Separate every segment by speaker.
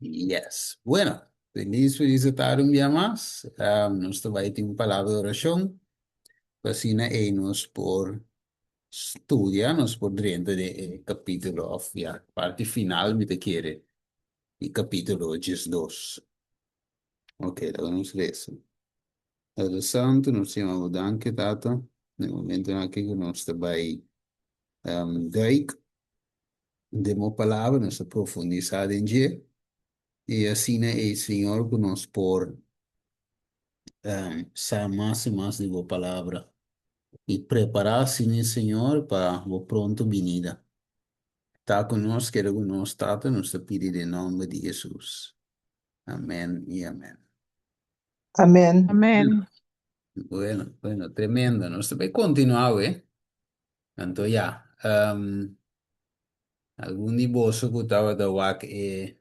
Speaker 1: Yes. Bueno, feliz estar un día más. Nos va a ir una palabra de oración. Vacina e nos por estudiar, nos por dentro de capítulo of ja, parte final, me te quiere. Y capítulo 2. Ok, dan vamos lezen. Padre Santo, nos siamo danke, Tata. Nel momento anche che non sta bij duik, demo palavra, nos profundizar em dia. E assim, né, e Senhor, que nos por saber mais e mais de boa palavra. E preparar-se, né, Senhor, para a pronta vinda. Está conosco, quero conosco, Tata, nos pedir em nome de Jesus. Amém e amém.
Speaker 2: Amen.
Speaker 3: Amen.
Speaker 1: Bueno, tremendo. Nós também continuar, Então, já. Algum de vós que estava da WAC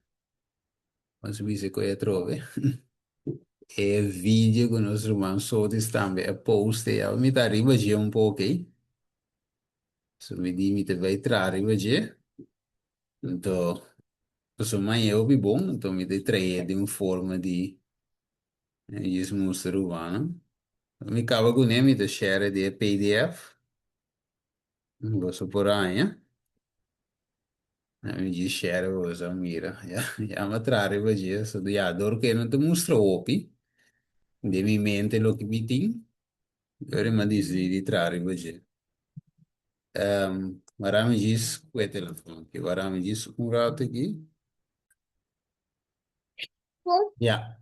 Speaker 1: mas se que eu trove. Vídeo que nós irmãos outros também, post, me dá arriba de um pouco, Se me diz, me te vai trazer arriba de. Então, insomma, eu vi bom, então me te trazer de uma forma de isso mostrar urbano. Me acaba com ele, me te share de PDF. Você por aí, né? Me diz share, você mira. Já me traz arriba de isso. Já, dor que não te mostrou, opi. De minha mente, lo que me tem. Agora me diz de trazer arriba de. Agora me diz, qual é o telefone? Agora me diz um rato aqui. Já.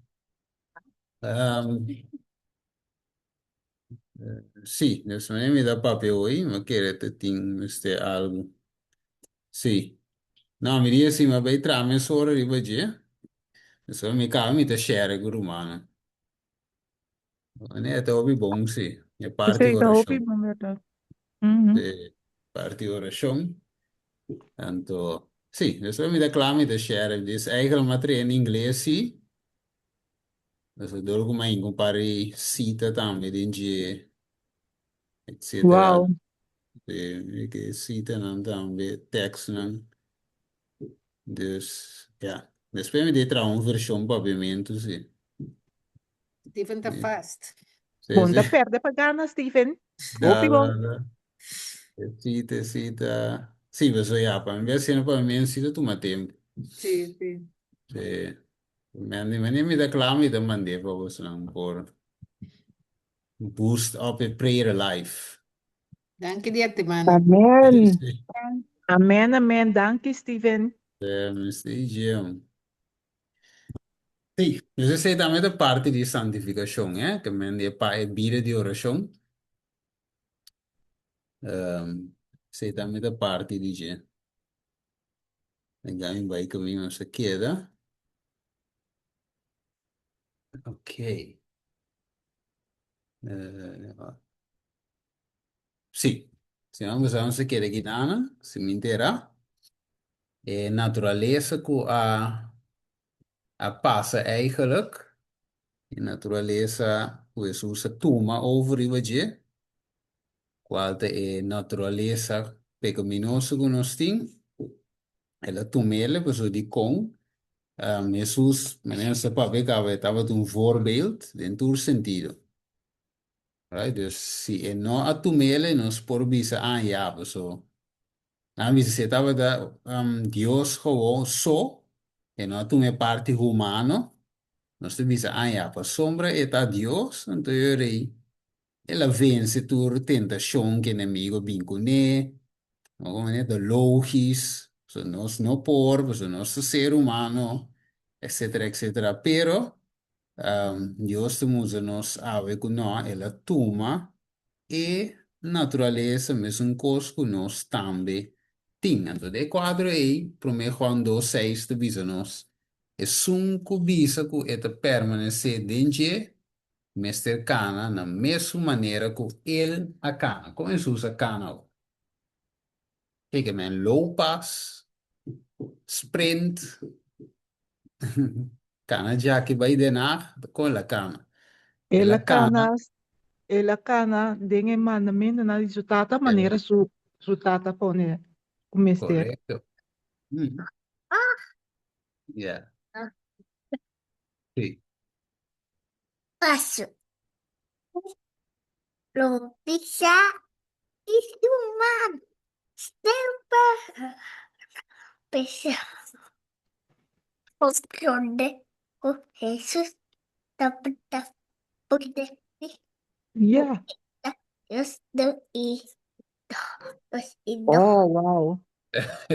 Speaker 1: Sì, adesso mi dà proprio io, ma che era queste algo. Sì, no, mi dice sì, ma bei trame solo di bagia. Adesso mi cava mi te share con rumano. Ne è tobi buon sì, e parti
Speaker 3: Kasi ito,
Speaker 1: ora
Speaker 3: hopi
Speaker 1: show.
Speaker 3: mo meron. Mhm.
Speaker 1: Parti ora show. Tanto, sì, adesso mi declami te share, dice, eigenlijk materiaal in inglese sì. Adesso devo come incompari sita tambe di eccetera.
Speaker 3: Wow.
Speaker 1: Che sita non tambe text non. Dus ja, depois me dei uma versão papiamento, sim.
Speaker 4: Stephen tá fast.
Speaker 1: Sim, sim.
Speaker 3: Punta perde pagana, Stephen.
Speaker 1: Dá,
Speaker 3: Hopi mo.
Speaker 1: dá, dá. Cita, cita. Sim, mas já, para mim, assim, para mim, cita toma tempo.
Speaker 4: Sì, sì.
Speaker 1: Sim. Me me declama e te mandei para você não por boost up a prayer life.
Speaker 4: Anche di te, mano.
Speaker 2: Amen.
Speaker 1: Sim,
Speaker 3: Amen, amen. Danke, Stephen.
Speaker 1: sim, sim. Você sei também da parte de santificação, que me é para a vida de oração. Sei também da parte de gente. Andiamo in vai cammino se chieda. Ok. Sì, se vamos a chiedere gitana, si mi intera. E naturaleza a passa eigenlijk. In naturaleza, pues usa tuma over je. Qualte e naturaleza pecaminosa con nostin. E la tumele, pues di con. Jesus, meneer se papi, estava een voorbeeld in toer sentido. Right? Dus si e no a tu mele nos por bisa aanjagen zo. Nou, wie se estaba da Dios gewoon so e no a tu me parte humano nos te bisa aanjagen. Sombra eta Dios, então eu rei. Ela vence tu tentação que inimigo vincune, como é da logis, so nós não por, so nós ser humano, etc, etc. Pero Dios te musa nos ave que no, ela toma e naturaleza mesmo coisa que nós também temos. Então, de quadro aí, para mim, quando seis te bisa nós, é sunco bisa que é permanecer dentro Mr. Cana na mesma maneira que ele a cana. Como se usa cana? Kijk, mijn looppas, sprint, cana já que vai de na com a cana.
Speaker 3: Ela
Speaker 1: Ela cana,
Speaker 3: canas, ela cana, dengue mana mina na su tata manera su tata pone o mister.
Speaker 1: correto. Yeah. Sì.
Speaker 5: Passo. Lo pizza is human. Stempa. Pizza. Opcionde. O Jesus. Dapat dapat.
Speaker 3: Yeah.
Speaker 5: Just the e. Was in the
Speaker 2: Oh, wow.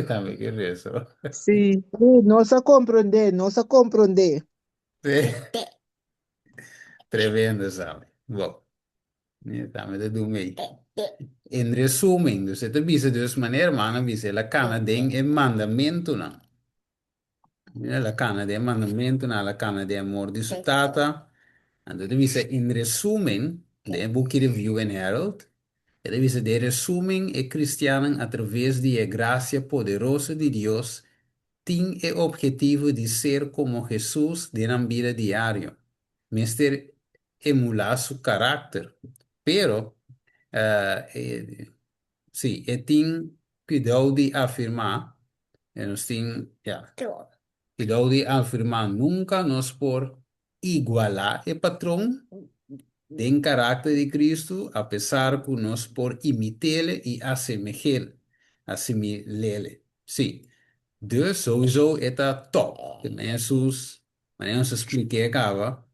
Speaker 1: También que eso.
Speaker 3: Sí.
Speaker 2: No se comprende, no se comprende.
Speaker 1: Sì. Tremendo, sabe? Bom, também de doen mee. In resumen, dus het is dus meneer man, vise la cana ding e mandamento na. La cana de mandamento na la cana de amor di sutata. En dat is in resumen, de boekje Review and Herald. Het is de resumen e cristianen a través de gracia poderosa de Dios tem o objetivo de ser como Jesús de la vida diario. Mister emular su carácter. Pero, sí, tem cuidado de afirmar, nos tem, ja, cuidado de afirmar nunca nos por igualar el patrón del carácter de Cristo, a pesar que nos por imitarle y assimilarle. Sí. Dus sowieso is dat top. De mensen, wanneer ons expliquer acaba,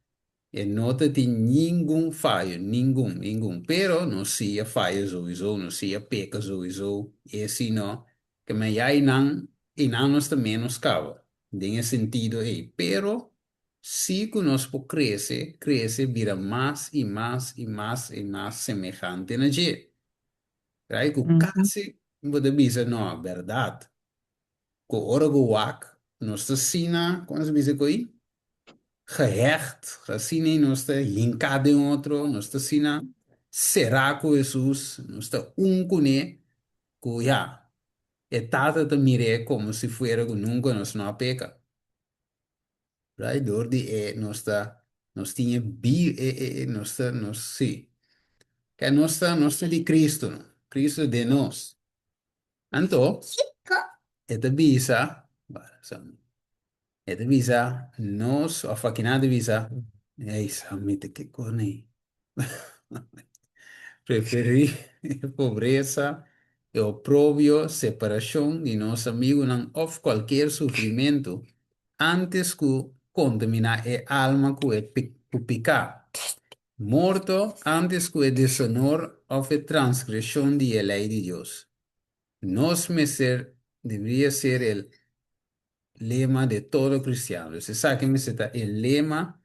Speaker 1: e nota tem nenhum falho, nenhum. Pero não se falha sowieso, não se peca sowieso, e assim não, que me já e não nós também nos cava. Tem sentido aí. Pero, se conosco cresce, vira mais e mais e mais e mais semejante na gente. Right? Que
Speaker 3: Mhm.
Speaker 1: quase, você dizer, não, verdade. Que ora que wak, nós está sina, como se diz aí? Gehecht, assim, nós está linkado em outro, nós está sina, será que Jesus, nós está com ele, que já, é tata te mire como se fuera que nunca nos não peca. Right? Door die nós está, nós tinha nós está, nós, sim, que nós está de Cristo, no? Cristo de nós. Então, é te bisa, é te bisa, nós, a faquinada de bisa, é isso, amite que cone. Preferir pobreza, oprobio, separación de nuestros amigos of cualquier sufrimiento antes que contaminar el alma con el pecado. Morto antes que el deshonor o transgresión de la ley de Dios. Nos meser debería ser el lema de todo cristiano. Se sabe que el lema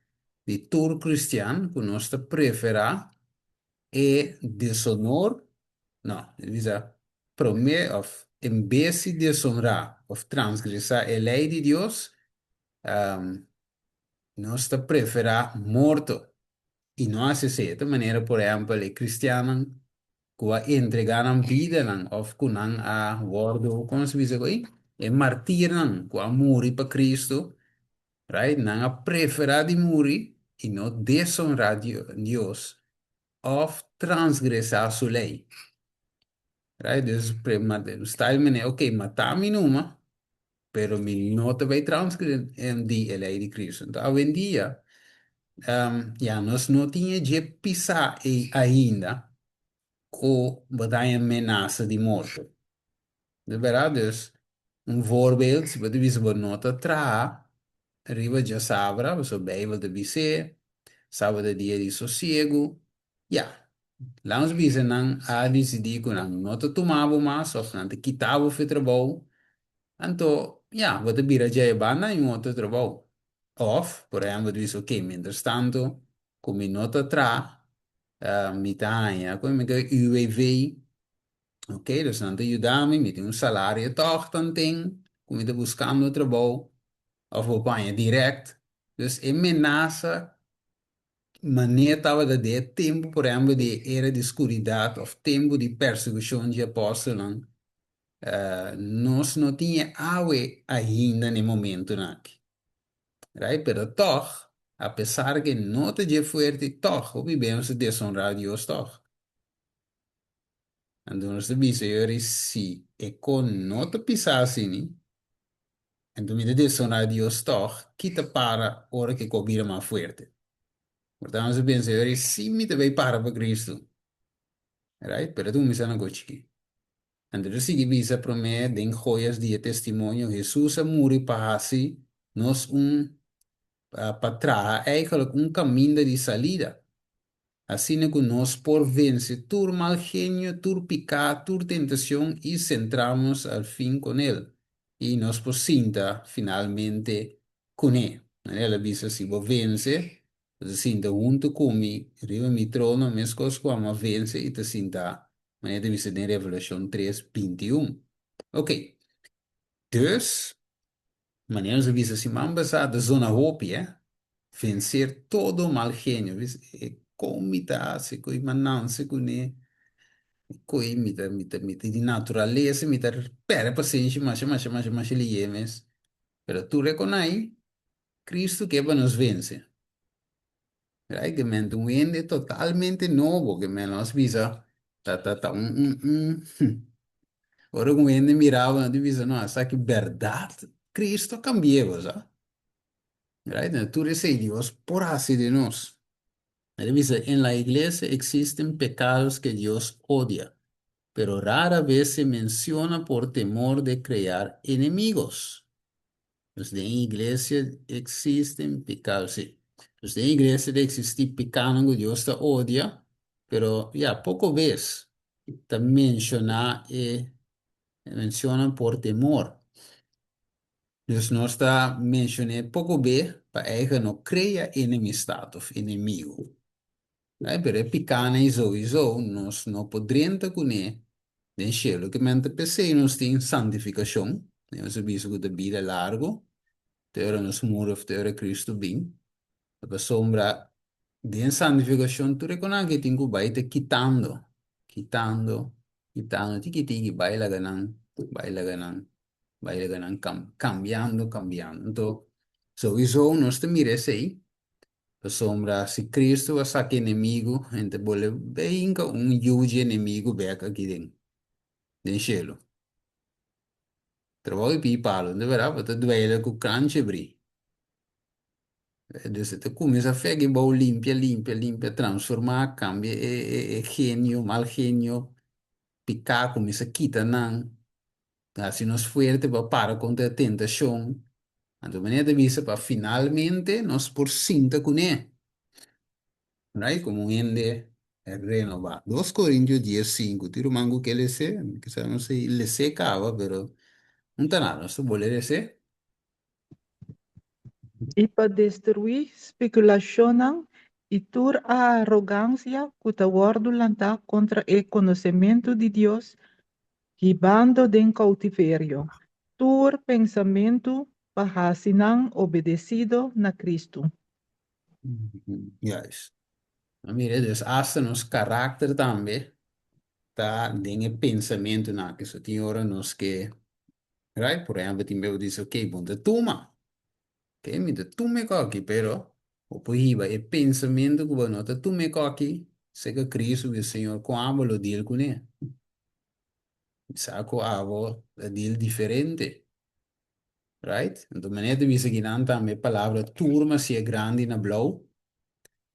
Speaker 1: de todo cristiano que nos prefera e deshonor, não, visa promer of em vez de desonrar of transgressar a lei de Deus, nós te preferar morto. E não se de maneira, por exemplo, os cristianos que entregam vida of que não a wordo, como se diz aí? E martiram, que a morrer para Cristo, right? Não a preferar de morrer e não desonrar Deus of transgressar sua lei. Right? Dus style me, oké, matami numa, pero mi nota vai transcrever em di elei di Cristo. Então, hoje em dia, ja, nós não tinha de pisar ainda com a ameaça de morte. De verdade, dus, voorbeeld, se você visa nota tra, arriba já sabra, você Bijbel de vice, sábado dia de sossego, ja. Lá uns bisa não a decidir que não nota tomava mais, ou não te quitava o trabalho. Então, ja, wat de bira já é banda em outro trabalho. Of, por exemplo, diz, ok, mientras tanto, com mi nota tra, mi taia, com mi UWV, ok, dus não te ajudar-me, mi tem um salário toch, dan tem, com mi te buscando trabalho, of op aan direct. Dus in mijn nasa, maneira estava de tempo, por exemplo, de era de escuridão, of tempo de perseguição de apóstolos, nós não tinha água ainda no momento, né? Right? Pero toch, apesar que não te fuerte, toch, vivemos desonrar a Deus, toch. Então, nós dizemos, se e com não te pisar assim, Entonces, de eso a Dios toch, quita para ahora que cobira más fuerte. Portanto, se pensa, ora sì mi deve para per Cristo. Right? Pero tu mi sana gochiki. Entonces, si visa para mí, den joyas de testimonio, Jesús a muri para así, nos para trás, eigenlijk caminho de salida. Assim que nós por vencer todo mal genio, todo pecado, toda tentação e centramos al fim com ele. E nós por sinta finalmente com ele. Ela diz assim, vou vencer, você sinta junto comigo, arriba mi trono, minhas coisas como vence e te sinta, mas deve ser em Revelação 3:21. Ok, dus, wanneer ze diz assim, man, de zona hoop, ja? Vencer todo o mal genio, vis? E comita, se coi mananse cune, coi mita di naturaleza, mita pera paciência, mas ele yemes. Pero tu reconai, Cristo que nos vence. Right? Que mente un ende totalmente novo, que me nos visa, Ora um ende mirava, divisa, não, essa que verdade, Cristo cambiou, sabe? Right? Tu recebes Deus por assim de nós. Revisa, en la iglesia existen pecados que Dios odia, pero rara vez se menciona por temor de crear enemigos. Entonces, en iglesia existen pecados, sí. Entonces, en iglesia existe pecado que Dios te odia, pero ya poco vez te menciona por temor. Dus no está mencioné poco vez para eigen no crea enemistad of inimigo. Pero picane sowieso, nós não podemos conhecer, den cielo que mente pensei nós tem santificação, nós visto que a vida é largo, teora nos muros, teora Cristo bem, a sombra den santificação, tu reconhece que tem que vai te quitando, tiki baila ganang, cambiando, então, sowieso nós te mire sei, a sombra, se Cristo saca inimigo, gente bole bem huge inimigo beca aqui dentro cielo. Trabalho pi palo, de verdade, para doer com canche bri. Dus te começa a fega bom limpia, transformar, cambia, genio, mal genio, picar, começa a quitar, não. Assim nós fuerte para contra a tentação. Então, maneira de vista para finalmente nós por cinta com ele. Right? Como un ende renovado. 2 Corintios 10:5. Tiro mango que le sé, quizás no sé, le sé cava, pero un tanado, esto vuole decir.
Speaker 3: E para destruir especulação e toda a arrogância que está guardando contra o conhecimento de Deus, ribando em cautiverio. Todo pensamento para não obedecido na Cristo.
Speaker 1: Juist. Maar mire, dus hasta nos carácter também, tá, dinge pensamento na que so tem hora nos que, right? Por exemplo, tem meu diz, ok, bom, de toma. Ok, me de tome aqui, pero, o poiba, e pensamento que você nota, tome aqui, se que Cristo, o Senhor, com a lo deal com ele. Saco avo, a deal diferente. Right? Então, maneira de vista que não também a palavra turma se é grande na blau,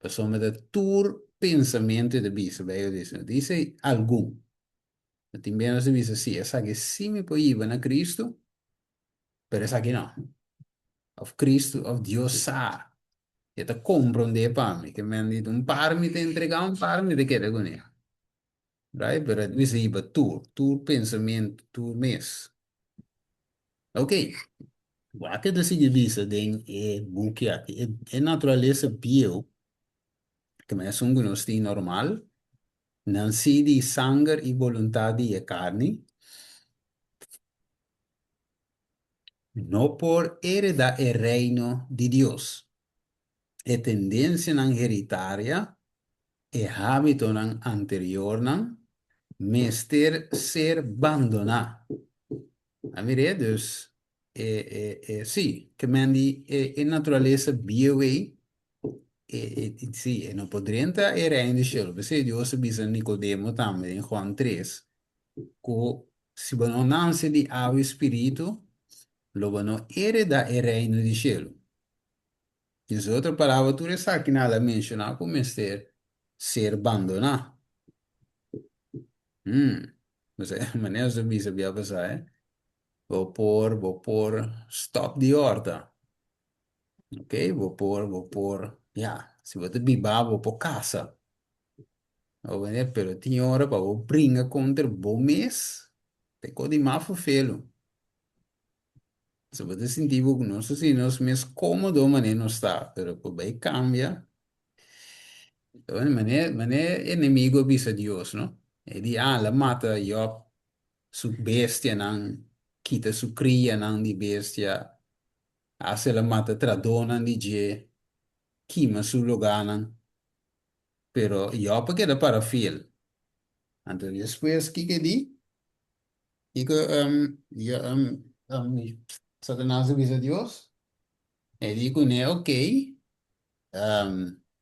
Speaker 1: passamos de tur pensamento de vista, bem, eu disse algum. Também nós vista sim, essa que sim me pode ir na Cristo, mas essa que não. Of Cristo, of Deus sa. E te compreender para mim, que me han dito um par me te entregar um par me te queda com ele. Right? Pero vista iba tur pensamento, tur mes. Ok. Wat que decide vista den boekje aqui, é natureza bio, que é um gnostic normal, não se de sangue e vontade e carne, não por heredar o reino de Deus. É tendência não hereditária, é hábito não anterior, não, mester ser abandonado. A mire, dus, sim, que mandi, é natureza bio, sì, e non potremmo renderci, perché Dio bisogna Nicodemo também, in Juan 3, que se não nasce de água e espírito, Logo não hereda o reino de cielo. Em outra palavra, tu está aqui nada mencionar como ser abandonar. Mas é maneira de bisa passar, é? Vou pôr stop de horta. Ok? Vou pôr, ja, se você bibar, vou pôr caça. Ou né, pero tinha hora para o brinca contra bom mês. Pecou de mafo felo. Se você sentir que não sei nós mês cômodo, mané não está, pero por bem cambia. Então, mané inimigo bisa Deus, não? Ele la mata Job, su bestia não, quita su cria não de bestia, se la mata tradona de je, quima su lugar não. Pero Job queda para fiel. Então, depois, que di? Digo, Satanás avisa a Dios. E digo, né, ok,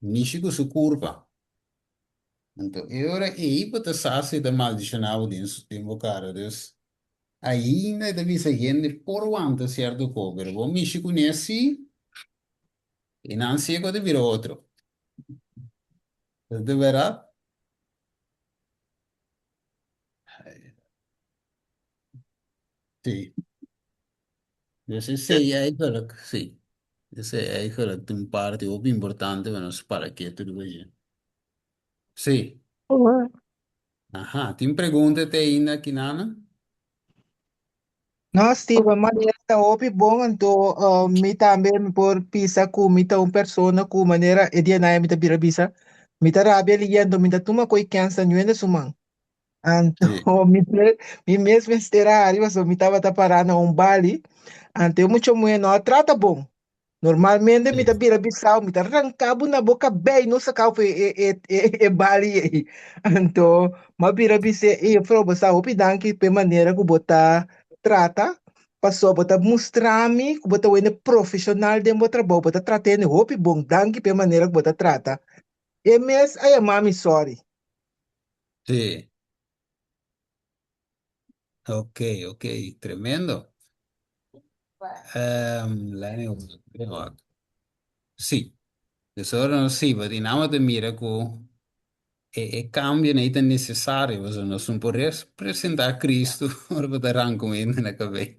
Speaker 1: Michigo su curva. Então, agora, aí, para se da maldicionado dentro de cara, dus, ainda deve ser gente por quanto certo cover. Bom, Michigo nesse, e não sei quando vira outro. De verdade? Sim. Esse sei, aí, cara, sim. Esse aí, cara, tem parte importante, mas para que tudo bem. Sim. Ajá, tem pergunta até ainda aqui, Nana?
Speaker 2: No, Steve, maneira tá opi bom, então, mi também por pisa ku mi ta un persona ku maneira e dia na mi ta bira bisa. Mi ta rabia ligando mi ta tuma koi cansa nyuenda sumang.
Speaker 1: Sim,
Speaker 2: Então, mi mesmo estera arriba, so mi tava ta parando um bali. Ante mucho bueno, trata bom. Normalmente mi ta
Speaker 1: sim,
Speaker 2: bira bisau, mi ta arrancabo na boca bem, não sacau e bali aí. Então, ma bira bise e proba sa opi danki pe maneira que botar trata. Passou botar mostrar-me que botar o profissional de botar trabalho, botar trata ne opi bom danki pe maneira que botar trata. E mes aí a mami sorry.
Speaker 1: sim. Ok, ok, tremendo. La ne- Sì, tesoro sì, ma dinamo de miracle e cambia non è necessario, se non sono può presentare Cristo, ora per arranco na cabeça.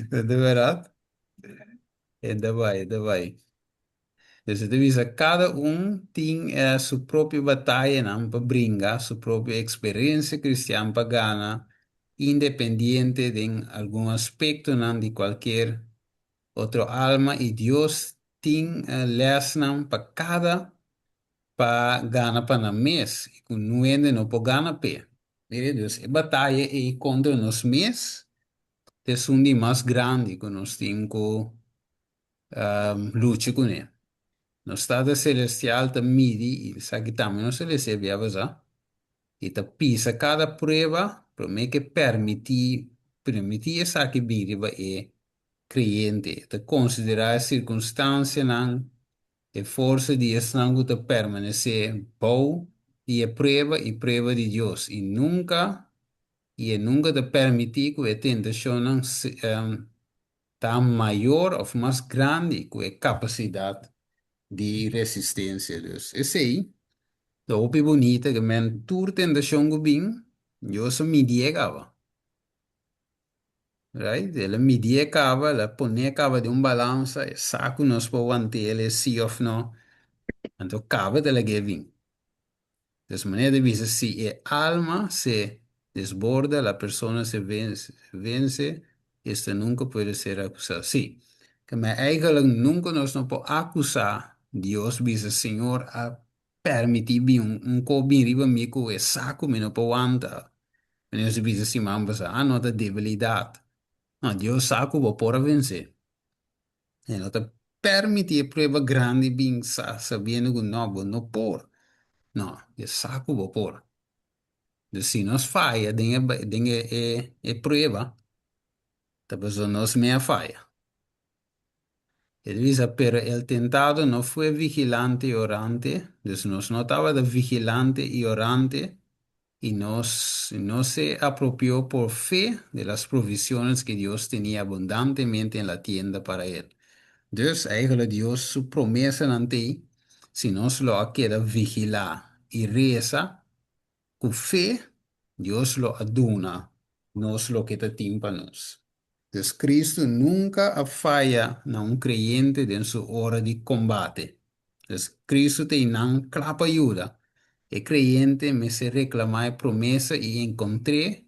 Speaker 1: De verdade? Ainda vai. Dus het is dat cada tem sua própria batalha não, para brincar, sua própria experiência cristã pagana, independente de algum aspecto não, de qualquer outro alma, e Deus tem leis não, para cada para ganhar para na mês, e com não é não pode ganhar pé. Deus, a batalha é contra nós mês, é um de mais grande que nós temos que lutar com ele. No stato celestial te midi, il sagitame non se le serviva già, e te pisa cada prova, per me che permiti e sa che biriva e creiente, te considerare circostanze nan, e forse di essangu te permanece bom e prova di Dios, e nunca te permiti que a tentação tan maior ou mais grande que a capacidade de resistência. Dus. E sei, da opi bonita que men tur tenda shongu bing, yo so midiegava. Right? Ela midiegava, ela ponegava de um balança, e saco nos po ele, sim ou não. Então, cava de la geving. De maneira de vista, si e alma se desborda, la persona se vence, esto nunca puede ser acusado. Sí, que me eigenlijk nunca nos no puede acusar. Dios dice, Señor, a permitir un cobin riba mi que saco me no puedo aguantar. En Dios dice, si mambas, no da debilidad. No, Dios saco va por vencer. E no te permitir prueba grande bin sabiendo que no por. No, je saco va por. Dus si nos falla, dingen prueba, dan nos meer falla. Elisa, pero el tentado no fue vigilante y orante, dus nos notaba de vigilante y orante, y no se apropió por fe de las provisiones que Dios tenía abundantemente en la tienda para él. Dus eigenlijk Dios su promesa ante ti, si nos lo queda vigilar y reza, con fe, Dios lo aduna, nos lo queda tímpanos. Dus Cristo nunca falla a un creyente en su hora de combate. Dus Cristo te nan clapa ayuda. El creyente me se reclama promesa y encontré,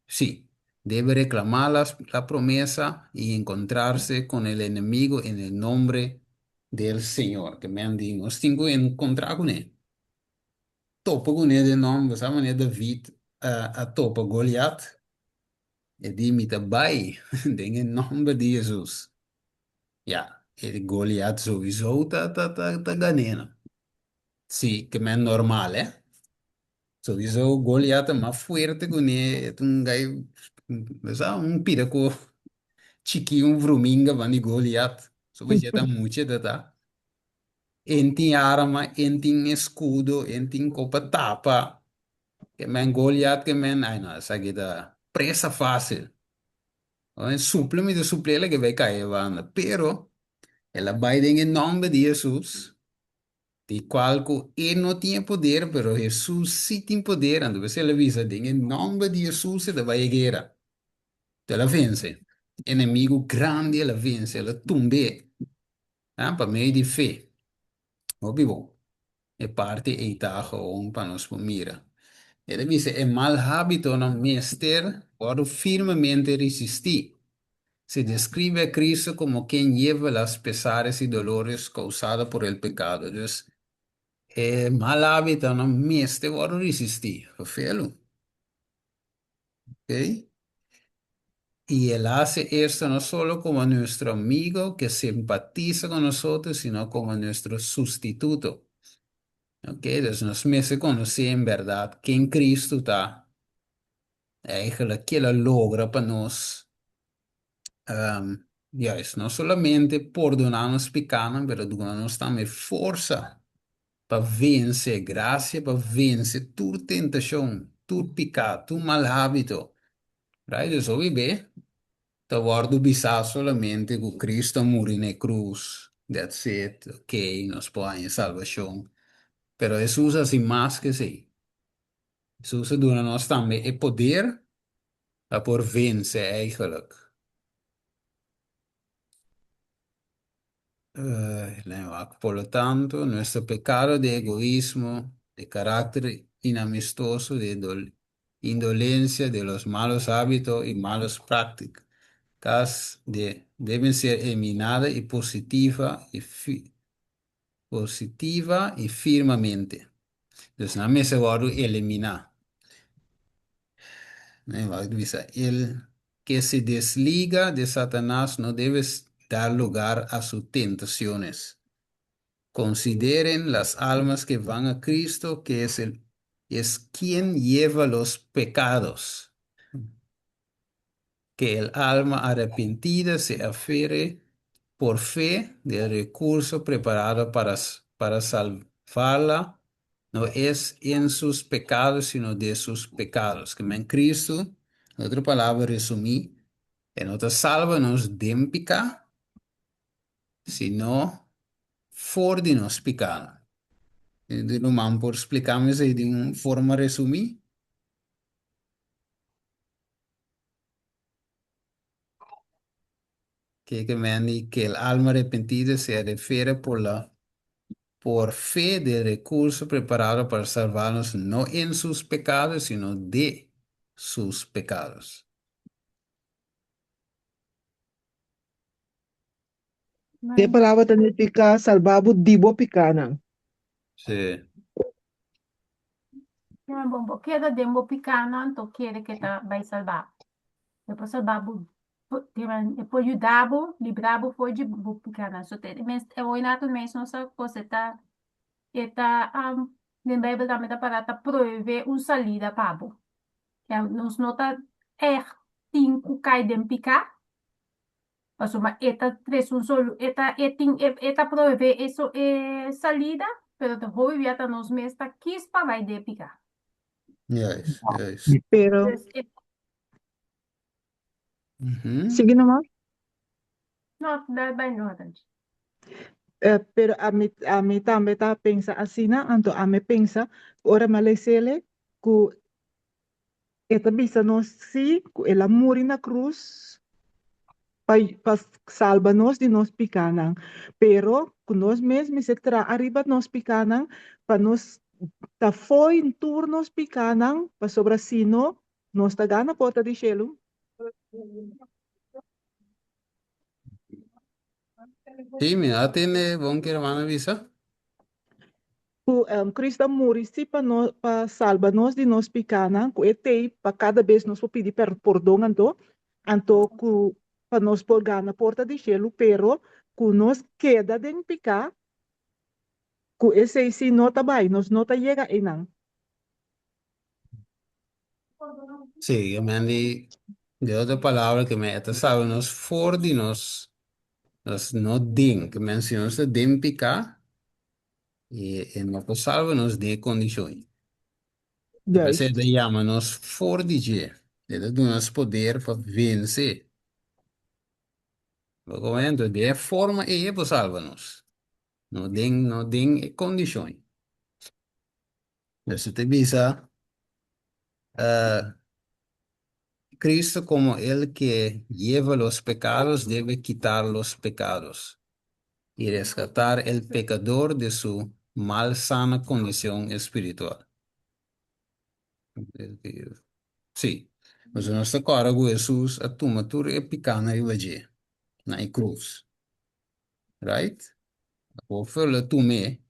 Speaker 1: sí, debe reclamar la promesa y encontrarse con el enemigo en el nombre del Señor. Que me han dicho, nos tengo que encontrar con él. Topa con él de nombre, ¿sabes? Wanneer David a topa Goliath, e die met de bij, in nombre de Jesús. Ja, el Goliath sowieso ta ganena. Sí, que me es normal, ¿eh? Sowieso Goliath es más fuerte que un gallo, ¿sabes? Un piraco chiquillo, un bruminga van die Goliath. Zo weet je dat mucho dat dat. En tem arma, en tem escudo, en tem copa tapa. Que men Goliath, que men, ay no, esa queda presa fácil. Suple, me de suple que vai cair, banda. Pero, ela vai en nombre de Jesús. De qual ele não tinha poder, pero Jesus sí tem poder. Então, você ela visa, em nome de Jesus, ela vai guerra. Então, ela vence. Inimigo grande, ela vence, ela tumbe. Ah, para meio de fé. Obi bom. É parte e tá para nós mira. Ela diz, é mal hábito não mister, pode firmemente resistir. Se describe a Cristo como quien lleva las pesares y dolores causados por el pecado. Entonces, mal hábito no me este voy a resistir. Felo, ¿ok? Y él hace esto no solo como nuestro amigo que simpatiza con nosotros, sino como nuestro sustituto. ¿Ok? Entonces nos me se conoce en verdad que en Cristo está. Que él logra para nos. Juist, no solamente perdonarnos pecados, pero donarnos también fuerza para vencer, gracia para vencer tu tentación, tu pecado, tu mal hábito. Right? Eso vive, te guardo bizarro solamente con Cristo murió en la cruz. That's it, ok, nos pone salvación. Pero Jesús hace más que sí. Jesús donarnos también el poder para por vencer eigenlijk. Por lo tanto, nuestro pecado de egoísmo, de carácter inamistoso, de indolencia, de los malos hábitos y malas prácticas deben ser eliminadas y positiva y firmemente. Entonces, no me se va a eliminar. El que se desliga de Satanás no debe dar lugar a sus tentaciones. Consideren las almas que van a Cristo, que es quien lleva los pecados. Que el alma arrepentida se aferre por fe del recurso preparado para salvarla. No es en sus pecados, sino de sus pecados. Que en Cristo, en otra palabra, resumí, en otra salva nos den pecado, sino for de nos pecado. De lo man por explicarme isso de uma forma resumir. Que me que el alma arrepentida se refiere por fe del recurso preparado para salvarnos no en sus pecados, sino de sus pecados.
Speaker 2: Te palavra também fica salvado de boa picana.
Speaker 1: Sí.
Speaker 4: Yung bombo, queda dembo picano, então quiere que tá, vai salvar. Depois salvar, depois ajudar, livrar, foi de bu picana. So, mas eu inato mesmo, nossa coisa tá, eta, lembra também da parada, prover salida pabo. Que nos nota, cinco cai dem picar. Mas uma eta tres un solo, eta prover eso salida pero de hoy viata nos mesta quis pa vai de picar.
Speaker 1: Juist, juist.
Speaker 3: Pero,
Speaker 4: Dus,
Speaker 1: Mhm.
Speaker 3: sige naman.
Speaker 4: no, daarbij nog eens.
Speaker 3: Pero a mí también está pensa así, ¿no? Anto a mí pensa, ora malesele, ku esta bisa nos si, ku ela muri na cruz, pa salva nos de nos picanang. Pero, ku nos mesmo se tra arriba nos picanang, pa nos ta foi em turnos picanang, pa sobra sino, nos ta gana porta de chelo.
Speaker 1: Sí, mira, tiene bom que hermana visa.
Speaker 3: Ku Cristo muri si pa no pa salva nos de nos picanang, ku etei pa cada vez nos po pedir perdão anto ku pa nos por gana porta de chelo, pero ku nos queda den picar, ku esse si nota vai, nos nota llega enang.
Speaker 1: Sí, yo me andi de otra palabra que me esta sabe nos for di nos no din, que mencionas de din pica y en no salva nos de condições. Depois você
Speaker 3: Juist.
Speaker 1: chama nos for di je. Ele dá nos poder para vencer. O momento de forma e para salva-nos. No din e condições. Você te visa Cristo como el que lleva los pecados debe quitar los pecados y rescatar el pecador de su malsana condición espiritual. Sí. Mas nós agora com Jesus a tuma tur e picana e vaje na cruz. Right? O fele tume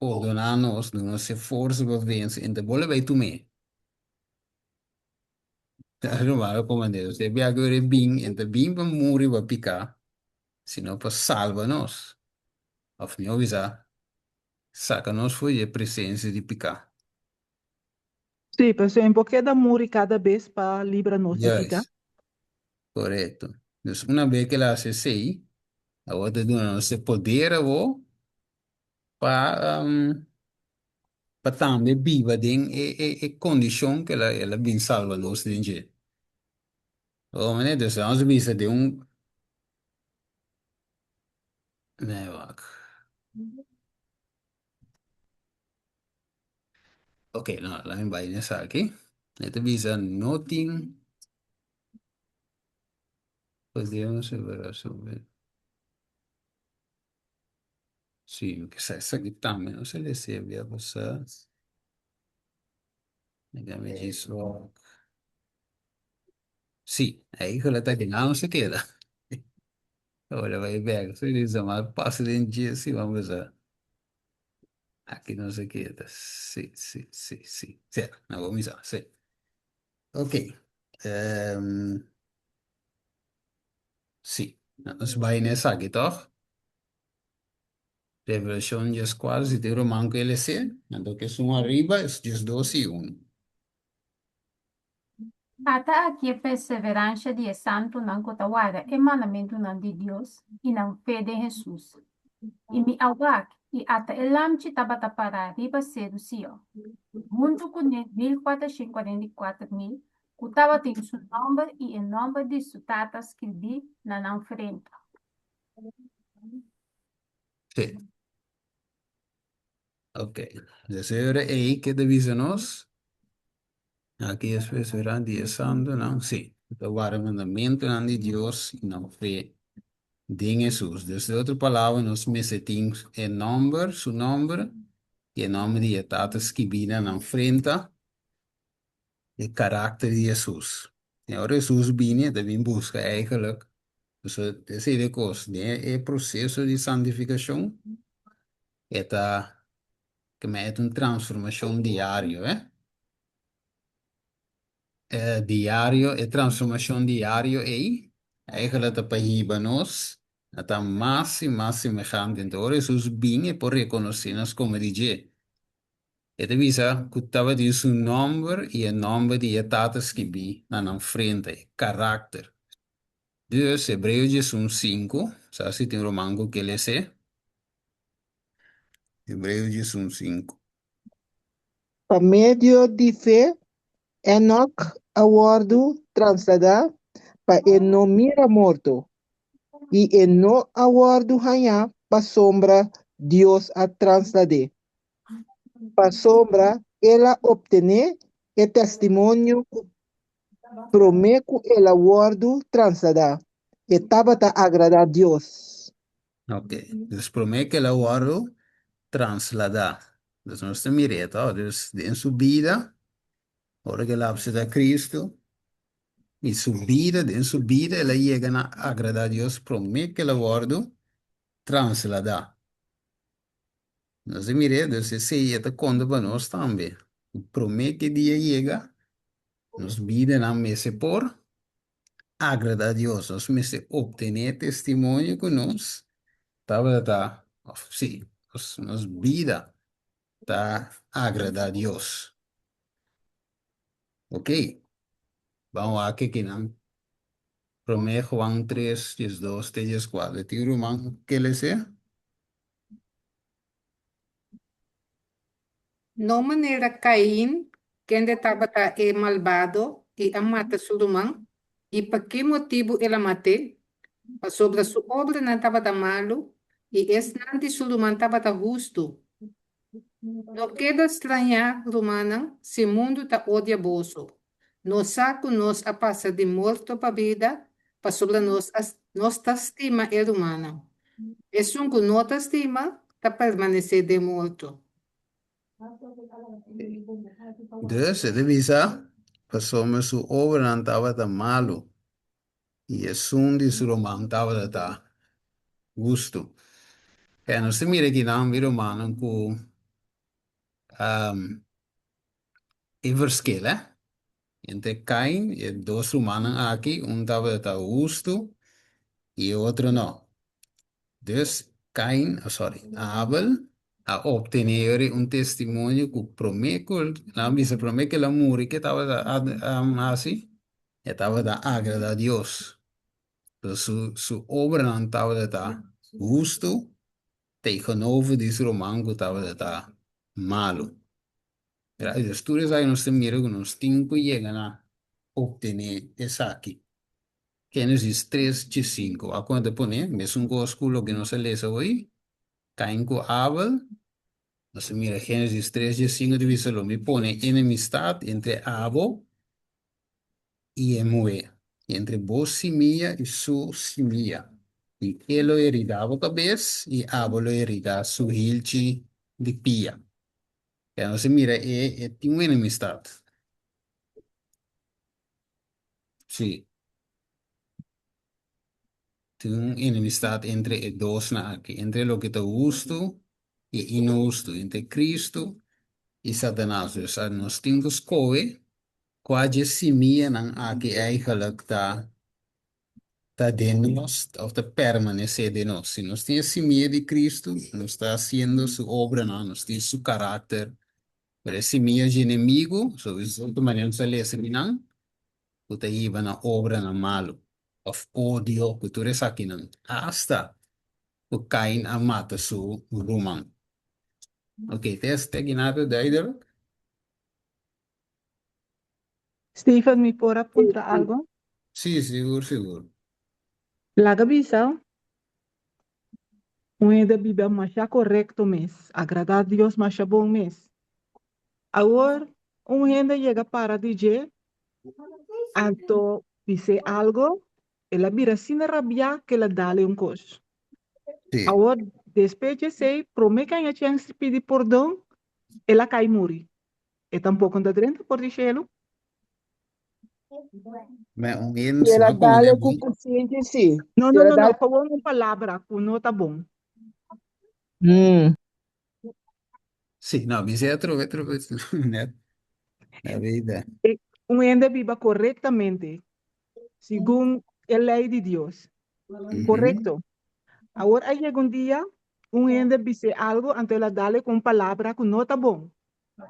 Speaker 1: ordenar-nos de nossa força para vencer em de bola vai tume. Normal como Deus. Deve agora bem, em de bem para morrer para picar, senão para salvar-nos. Of não avisar, saca-nos foi a presença de picar.
Speaker 3: Sim, pessoal, um pouquinho da muri cada vez para livrar nos de picar.
Speaker 1: Yes, correto. Dus uma vez que ela se sei, a outra dona se poder para para também viva den e condição que ela bem salva nos dentro. O mané dus nós visa de nee wacht. Oké, nou laat me bij je aqui. Net visa nothing. Podemos ver sobre. Sim, que essa aqui também não se recebe a você. Dígame isso. Sim, aí que ela está aqui, não se queda. Olha, vai ver, se diz, mas passa de dia, sim, vamos ver. Aqui não se queda. Sim, sim, sim, sim. Certo, não vamos usar, sim. Ok. Sim, nós vai nessa aqui, tá? Revelação 4, se tem romano que ele se, então que são arriba, é 12 e 1.
Speaker 4: Ata aqui a perseverança de santo não kotawada é mandamento não de Deus e não fé de Jesus. E me awak e ata elam te tabata para riba cedo sio. Junto com 1444 kutaba tem seu nome e em nome de sua tata escrevi na não frente.
Speaker 1: Sim. Ok. Dus ahora aí que divisamos. Aqui é perseverante e santo, não? Sim. Então, o mandamento não de Deus e não fé de Jesus. Dus de outra palavra, nós mesetemos em nome, seu nome, e em nome de tata escrevida na frente, o caráter de Jesus. E agora Jesus vem, também busca eigenlijk. Dus essa é a coisa, né? É o processo de santificação. É que é uma transformação diária, diário, é transformação diário aí. Eigenlijk dat para nós, está mais e mais semelhante. Então, Jesus vinha por reconhecer-nos como DJ. E visa que estava de seu nome e o nome de etatas que vi na frente, caráter. Dus, Hebreus 5, sabe se tem romano que ele é. Hebreus 11:5.
Speaker 2: Por medio de fe, Enoch aguardo trasladar para ele não mira morto. E ele não aguardo hanha para sombra Deus a trasladar. Para sombra, ela obtener o testemunho prometo el aguardo trasladar. Estava a agradar a Deus.
Speaker 1: Ok. Dus promete que la guardo trasladar. Dus nós temos direito. Dus em subida, hora que ela precisa de Cristo, e subida, em subida, ela chega a agradar a Deus, promete que la guardo trasladar. Nós temos direito, dus esse é conta para nós também. Promete que dia chega, nos vida na mesa por agradar a Deus. Nós temos obter testemunho que nós estava, sim, nos vida. Tá agradar a Dios. Ok. Vamos a que não. 1 Juan 3, 12, 4. Tiro, man, ¿qué le sea?
Speaker 6: No maneira Caim, que estava malvado e a mata Solomão, e por que motivo ele matou? Sobre a sua obra não estava malo, e esse não de Solomão estava justo. Não queda estranhar, Romana, se o mundo está odioso. Nós saco nós a passa de morto para vida, para sobre nós, nós estima é humana. É um que não estima, está permanecer de morto.
Speaker 1: Dus, het visa, pasamos su obra não estava tão malo. E é um de su romano estava tá justo. Que nós temos aqui não, vi romano com e verschil, entre Cain e dois romanos aqui, um estava tá justo e o outro não. Dus Cain, Abel, a obtenere un testimonio que promete, se promete que la muri que estaba así, estaba da agrada a Dios. Entonces su obra no estaba da justo, tegenover deze roman que estaba da malo. Pero los estudios hay nos mira que nos cinco llegan a obtener esa aquí. Génesis 3, 5. A cuenta pone, es un gospel que no se lee hoy. Cain con Abel. Entonces, mira, Génesis 3, 5 dice lo me pone enemistad entre Abel y Emue, y entre vos semilla y su semilla. Y él lo heredaba cabeza y Abel lo heredaba su hilchi de pia. Entonces, mira, tiene una enemistad. Sí, tiene una enemistad entre dos, entre lo que te gusta y injusto, entre Cristo y Satanás. Dus nos tinha escolher quase semia nan aqui eigenlijk tá dentro de nós, ou tá permanecer de nós. Se nós temos semia de Cristo, nós está haciendo sua obra, não, nós temos seu caráter. Mas semia de inimigo, so is outra maneira de ler assim, não, o tá iba na obra na malo, of ódio, que tu res aqui não. Hasta o Cain a mata su rumang. Ok, teste aqui nada daí.
Speaker 3: Stephen, ¿me puede apuntar algo?
Speaker 1: Sí, seguro, seguro.
Speaker 3: La gabisa, un de Biblia más correcto mes, agrada a Dios más bom mes. Ahora, un gente llega para DJ, anto dice algo, ela mira sin rabia que le dale un cos.
Speaker 1: Sí.
Speaker 3: Ahora, después de se promete que a chance pedir perdão, ela cai muri. E tampoco anda dentro por dichelo.
Speaker 1: Mas um
Speaker 2: E
Speaker 1: índice,
Speaker 2: ela
Speaker 1: não como
Speaker 2: dá
Speaker 1: é
Speaker 2: com
Speaker 1: bom.
Speaker 2: consciente, sim.
Speaker 3: No,
Speaker 2: E
Speaker 3: no,
Speaker 2: ela
Speaker 3: no,
Speaker 2: dá.
Speaker 3: no, falou uma palavra, não tá bom.
Speaker 1: Sim, não, mas é outro, né? Na vida.
Speaker 3: Un gente viva correctamente, según la ley de Dios. Correcto. Ahora hay un día, un gente dice algo, antes la dale con palabra que no está bom.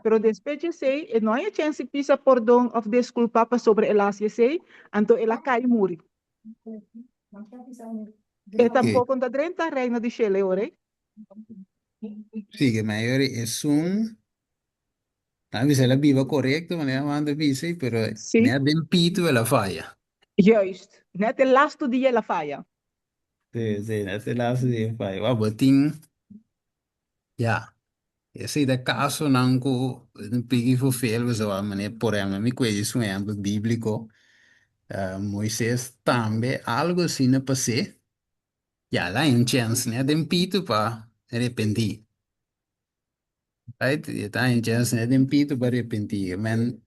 Speaker 3: Pero después de sei, no hay chance de pedir perdón o desculpa sobre el hace sei, antes ela cai e muri. E
Speaker 1: Ok.
Speaker 3: tampoco da 30 reina de Chile, ore.
Speaker 1: Sí, que mayor es un... A veces la viva correcto, maar ja, want dice, pero
Speaker 3: Sim,
Speaker 1: net den pito e la falla.
Speaker 3: juist. Net de laatste dia la falla.
Speaker 1: Sí, sí, net de laatste die falla. Wat beting, ja. Esse da caso nanco un pigi fu fel, so a mane por ejemplo, mi quelli su ejemplo bíblico, Moisés tambe algo assim na passe, ja, lá um chance, né, den pito pa arrepentir. Right? E tá um chance, né, den pito pa arrepentir. Men,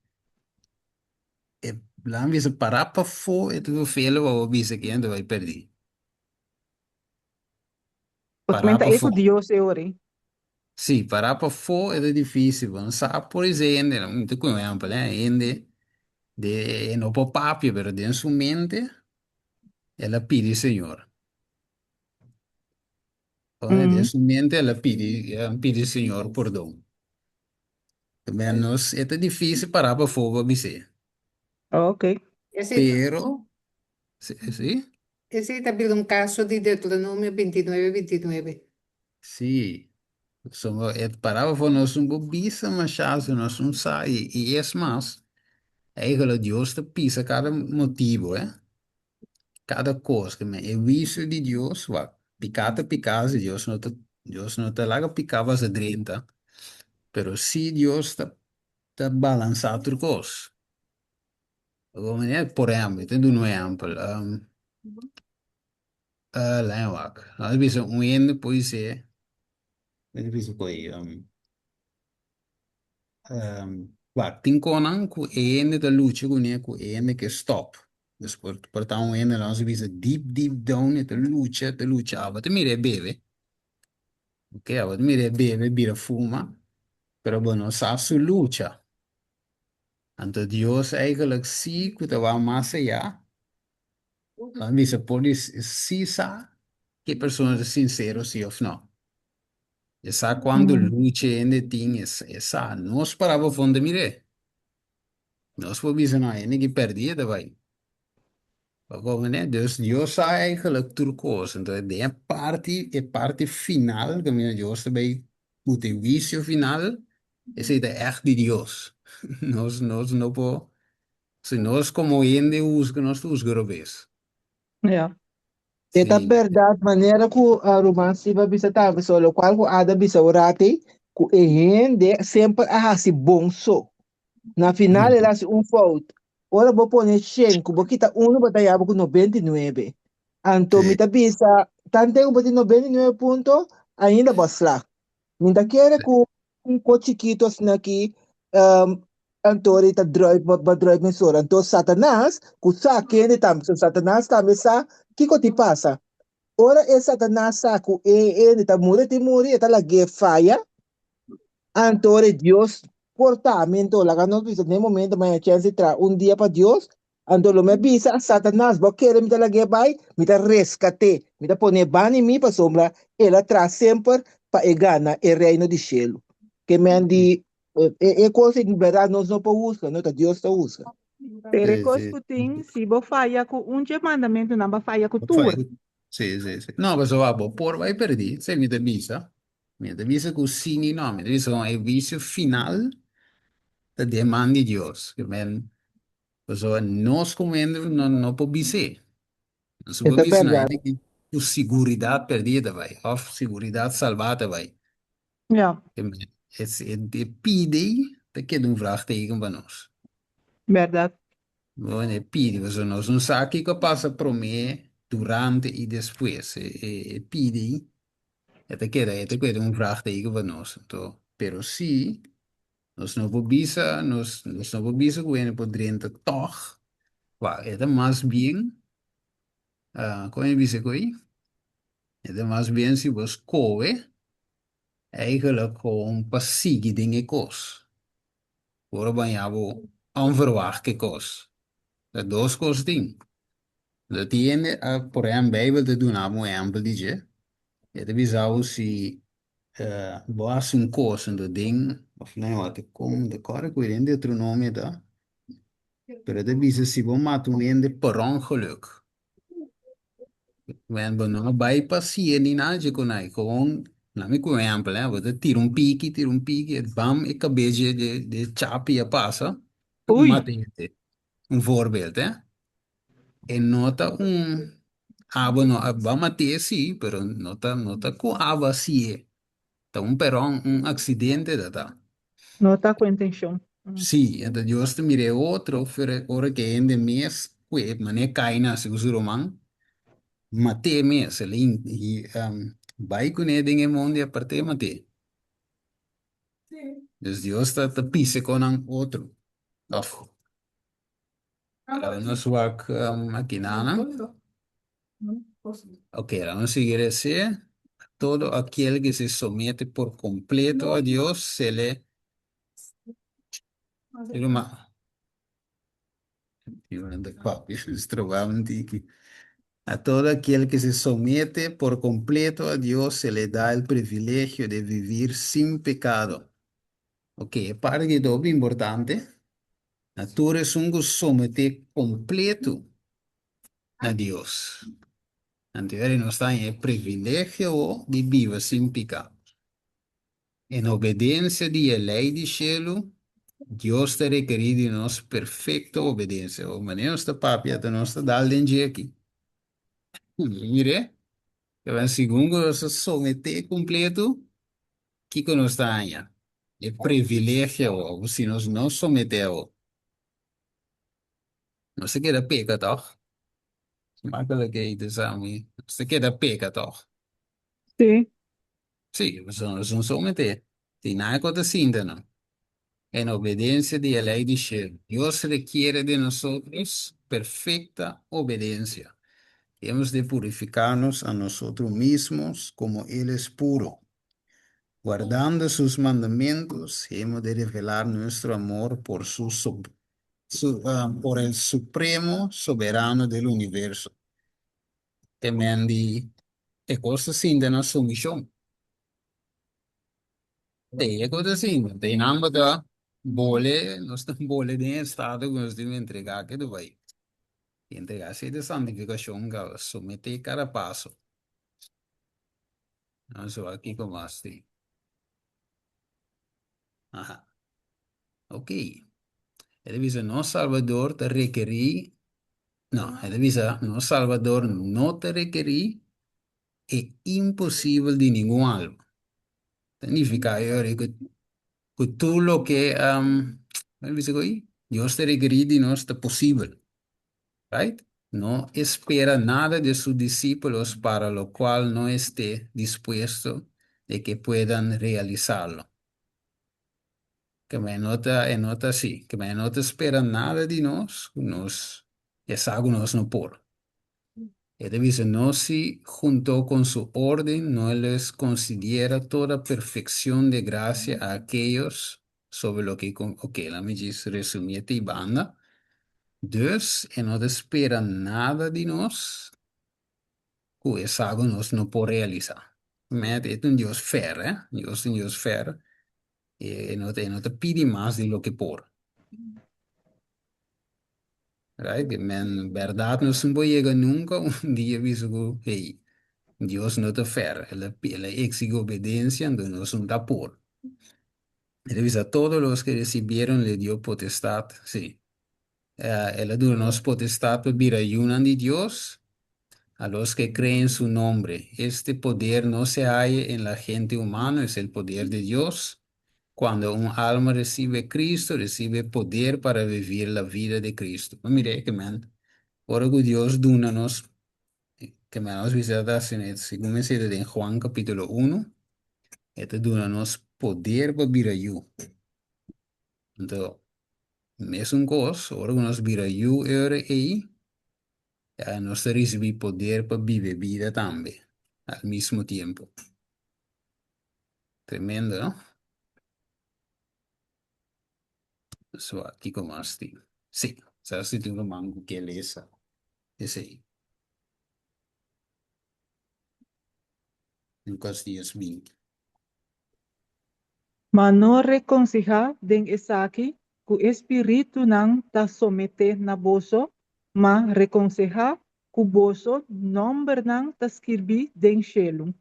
Speaker 1: lá vi se parar pa fo, e tu fel, o vi se que ando vai perder. Parar
Speaker 3: Otmenta
Speaker 1: pa fo.
Speaker 3: eso Dios eore.
Speaker 1: Sì, parar pa fo é difícil, não sabe por exemplo, muito com exemplo, né, ainda de no po papio, pero de en su mente, ela pide Señor. Ora, de
Speaker 3: Mm,
Speaker 1: su mente, ela pide Señor perdão. Menos, é difícil parar para fogo dizer.
Speaker 3: ok.
Speaker 6: Ese,
Speaker 1: Pero, sí,
Speaker 6: ese también es un caso de Deuteronomio 29:29.
Speaker 1: sí, somos, é parar para nós um bobisa, mas chance, nós um sai, e é mais, eigenlijk Deus te pisa cada motivo, cada coisa, que é vício de Deus, va, picata, picase, Deus não te larga picar, vas a 30. Pero si Dios está balançado por coisas. Como é, por exemplo, te doe um exemplo. Lijn als we zo een pode ser, weet je zo coi, tem conan ku ene da luce ku ne ku ene que stop. Dus por tão ene lá se visa deep down e te luce, te mire bebe, ok, te mire bebe, bira fuma, pero bueno, sa su luce. Então Deus eigenlijk zie que te va massa ja. Mi se pode si sa che persona è sincero sì o no. E sa quando
Speaker 3: Mm,
Speaker 1: luce e ting e sa, non sparavo fonde mire. Non so bisogno ene che perdi da vai. Come ne? Dus io sa eigenlijk turcoos. En dat de party final, que minha Dios bij moet een vicio final, is het echt de Dios. Nos no po, se nos como ende us que nos us grobes.
Speaker 3: ja.
Speaker 2: Esta
Speaker 1: Sim.
Speaker 2: verdade, maneira que a romance vai visitar, só qual que ada bisa orate, que e rende sempre a si bom so. Na final, ela se fault. Ora vou pôr 100, que vou quitar bota já com 99. Então, me
Speaker 1: Sì.
Speaker 2: tá bisa, tanto eu botei 99 pontos, ainda vou slá. Minta quer que um chiquito assim aqui, Antori tá drive me sora. Então, Satanás, que sabe ele também, Satanás também sabe, que te passa? Ora, é Satanás sabe que ele tá morrendo, te morrer, tá lá, que faia, Antore Dios portamento, la no visa nel momento, ma chance tra un dia para Dios, ando lo me visa, Satanás, bo quere mi la bai, mi da rescate, mi da pone bani mi pa sombra, e la tra sempre pa e gana e reino di cielo. Che me andi, cose in verità non può usare, no, da Dios sta usa.
Speaker 1: Sì,
Speaker 3: Terekos
Speaker 1: sì.
Speaker 3: kuting, si bo falla ku unje mandamento na ba falla ku
Speaker 1: Fai-
Speaker 3: tur.
Speaker 1: Sì, sì, sì. No, questo va, boh, por vai per di, se mi te visa così, no, mi te visa con il vizio final, te demandi Dios, che men, questo nos comendo non può bise, non si può
Speaker 2: Esta é
Speaker 1: bise, no, è
Speaker 2: verdade.
Speaker 1: di tu sicurezza perdita vai, of sicurezza salvata vai,
Speaker 3: Ja,
Speaker 1: che men, è di pidi, te chiedo un vraagteken van ons.
Speaker 3: verdade.
Speaker 1: Bueno, pidi, questo nos non sa che cosa passa per me durante e después, pidi. Te queda un vraagteken van ons. Pero sí, nos no visa que podrían toch, es más bien, ¿cómo dice que es más bien si vos coe, eigenlijk gewoon passieve dingen kost. Waarbij je onverwachte kost. Dat dos kost ding. Dat die ene, por ejemplo, Bijbel te doen, amo ejemplo, dice, ja, dat zou si boas um curso do ding, of nee, wat ik kom, de kar, ik weet in Deuteronomie da, pero dat is si bo mat um ende per ongeluk. Men bo no bij passeren in aje konai, gewoon Laat me como exemplo, né? Você tira um pique, bam, e cabeça de chapia passa,
Speaker 3: Ui,
Speaker 1: mate. Um voorbeeld, hè? E nota aba no, vamos a ter sim, pero nota com aba sim. Então, pero acidente da tá.
Speaker 3: nota com intenção.
Speaker 1: Sim, então eu estou mire outro, ora que ainda mês, que mané cai na seguro man, mate mês, ele e vai com ele em mundo a parte mate. Dus Deus está pise com outro. Of, não só aqui nada. Ok, vamos seguir esse. Todo aquel que se somete por completo a Dios se le... Papi, a todo aquel que se somete por completo a Dios se le da el privilegio de vivir sin pecado. Ok, para que todo importante. A tú eres un somete completo a Dios. Antes no está en el privilegio de vivir sin pecado. En obediencia de la ley del cielo, Dios te requiere de nos perfecta obediencia. O maneira está papi, até nós está dando dia aqui. Mire, que vai segundo se someter completo, que nós está aí. É privilégio, ou se nós não sometemos, não se queda peca, toch? Makkelijk eten samen. Se queda peca, toch?
Speaker 3: Sim,
Speaker 1: Sim, nós não someter. Tem nada que assim, não. En obediencia de la ley de Shem. Dios requiere de nosotros perfecta obediencia. Hemos de purificarnos a nosotros mismos como Él es puro. Guardando sus mandamientos, hemos de revelar nuestro amor por, por el supremo soberano del universo. Temendi, e cosa sin de nuestra sumisión. É coisa assim, tem nada da bolha, nós temos bolha de estado que nós devemos entregar que vai. Entregar se de santificação, que submeter cada passo. Nós vamos aqui como assim. Aha, ok. Ele diz, no Salvador te requerí, não, ele diz, no Salvador não te requerí, é impossível de nenhum alma. Significa, que tu lo que, ele diz aí, Deus te requerí de nós é possível. Right? No espera nada de sus discípulos para lo cual no esté dispuesto de que puedan realizarlo. Que me nota así, que me nota espera nada de nos es algo nos no por. Él dice, no si junto con su orden no les considera toda perfección de gracia a aquellos sobre lo que, ok, la me dice resumiete y banda. Dus, en no espera nada de nos, es algo nos no puede realizar. Met es un Dios fair, ¿eh? Dios es un Dios fair. No te pide más de lo que por. Right? Que men, verdad no se puede llegar nunca un día visto que, hey, Dios no te fair. Él exige obediencia, entonces no es un por. Él dice a todos los que recibieron le dio potestad, sí. Él dio nos potestad para vivir ayunan de Dios a los que creen su nombre. Este poder no se halla en la gente humana, es el poder de Dios. Cuando un alma recibe Cristo, recibe poder para vivir la vida de Cristo. Mire que man, ahora que Dios nos, que me nos visita según me dice en Juan capítulo 1, este nos poder para vivir ayú. Entonces, es un gozo, ahora que nos vivir ayú, ahora ahí, nos recibe poder para vivir vida también, al mismo tiempo. Tremendo, ¿no? Eso aquí como así. Sí, o sea, si tengo mango que lesa, ese ahí, Lucas 10:20.
Speaker 3: Mano reconsiha den esaki ku espiritu nang ta somete na boso, ma reconsiha ku boso nomber nang ta skirbi den shelum.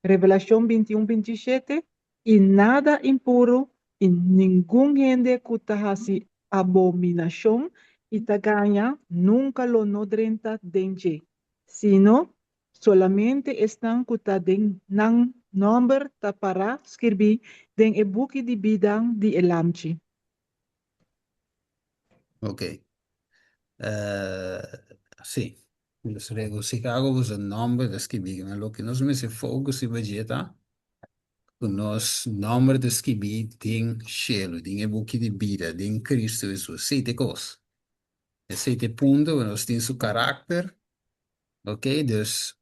Speaker 3: Revelación 21-27. Y nada impuro y ningún gente que hace abominación y tagaña nunca lo nodrenta denje, sino solamente están que den nang nombre para escribir den e book de bidang di elamchi.
Speaker 1: Ok. Sì, dus rego Chicago was een number, dat is kibi. Maar lo que nos me se focus in budgeta, nos number de skibi ding shelo, ding e buki di bida, ding Cristo e su sete cos. E sete punto, nos tin su karakter, ok, dus,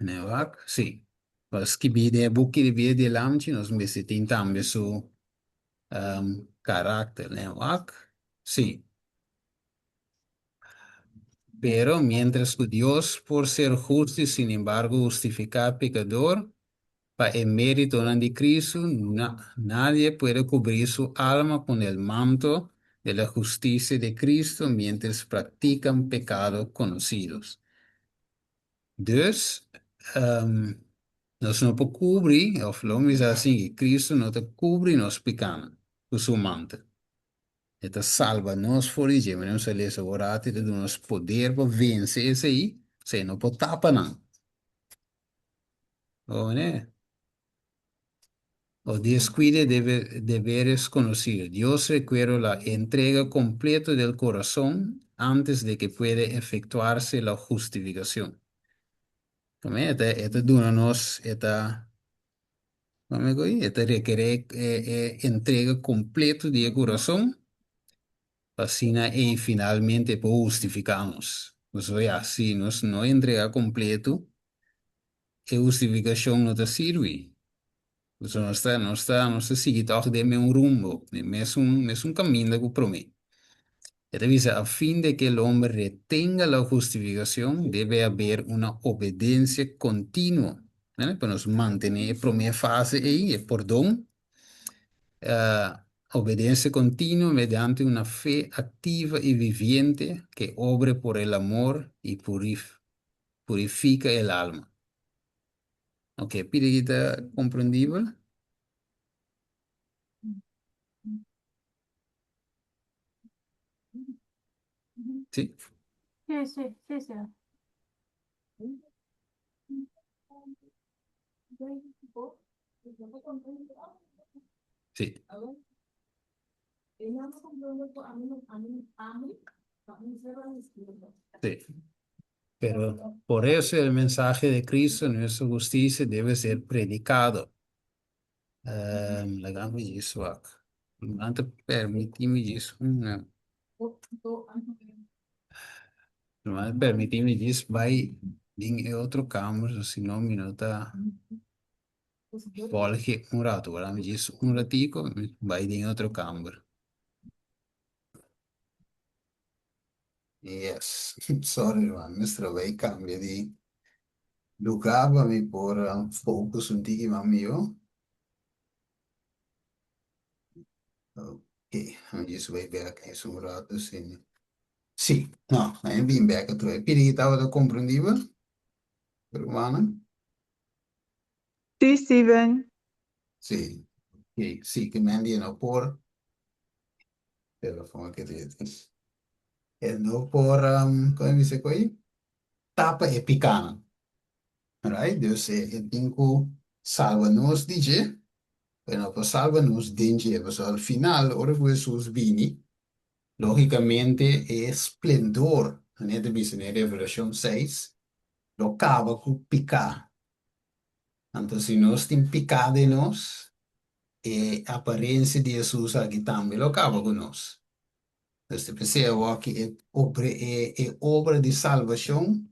Speaker 1: ne wak, sì. Maar skibi de buki di bida di lamci, nos me se tin tambe su karakter, ne wak, sì. Pero mientras que Dios, por ser justo y sin embargo justificar pecador, para el mérito de Cristo, nadie puede cubrir su alma con el manto de la justicia de Cristo mientras practican pecados conocidos. Dus, nos no puede cubrir, of lo mismo así, Cristo no te cubre nos pecados con su manto. Eta salva nos fuori de mas não se lhe assegurate de nos poder para vencer esse aí, se não pode tapar não. Oh, né? O descuide de deberes conocidos. Dios requiere la entrega completa del corazón antes de que pueda efectuarse la justificación. Como esta dura nos, como digo, esta requiere entrega completa del corazón. Assim, e finalmente por justificamos. Mas olha, assim, nós não entregar completo, a justificação não te serve. Mas não está seguindo toch de meu rumo, mesmo caminho que promete. Esta dice, a fin de que el hombre retenga la justificación, debe haber una obediencia continua, ¿no? Para nos mantener primera fase ahí, el perdón, obediencia continua mediante una fe activa y viviente que obre por el amor y purifica el alma. Ok, pide que está comprendible. Sí,
Speaker 4: Sí, sí, sí, sí.
Speaker 1: sí, sí. Pero por eso el mensaje de Cristo, nuestra justicia, debe ser predicado. Lagamos isso aqui. Ante permitimos isso. Não permitimos isso, vai em outro campo, senão minuta volge rato. Agora me diz ratico, vai em outro campo. Yes, sorry, man, mistra vai cambia de lugar para me pôr focus um tique mamio. Ok, me diz vai ver aqui um rato, sim. Sim, não, aí vim back a tua. Pedi que estava compreendível, hermana?
Speaker 3: Sí, Steven.
Speaker 1: Sim, ok, sim, que me andino por telefone que diz. É no por, como dice aí? Tapa e picana. Right? Dus eu tenho salva-nos, DJ. Bueno, pues salva-nos, DJ. Pues al final, ora que Jesus vini, logicamente é esplendor. Né? Dice em Revelação 6, lo cava com picar. Então, se nós temos picado em nós, a aparência de Jesus aqui também lo cava com nós. Então, percebo que é obra de salvação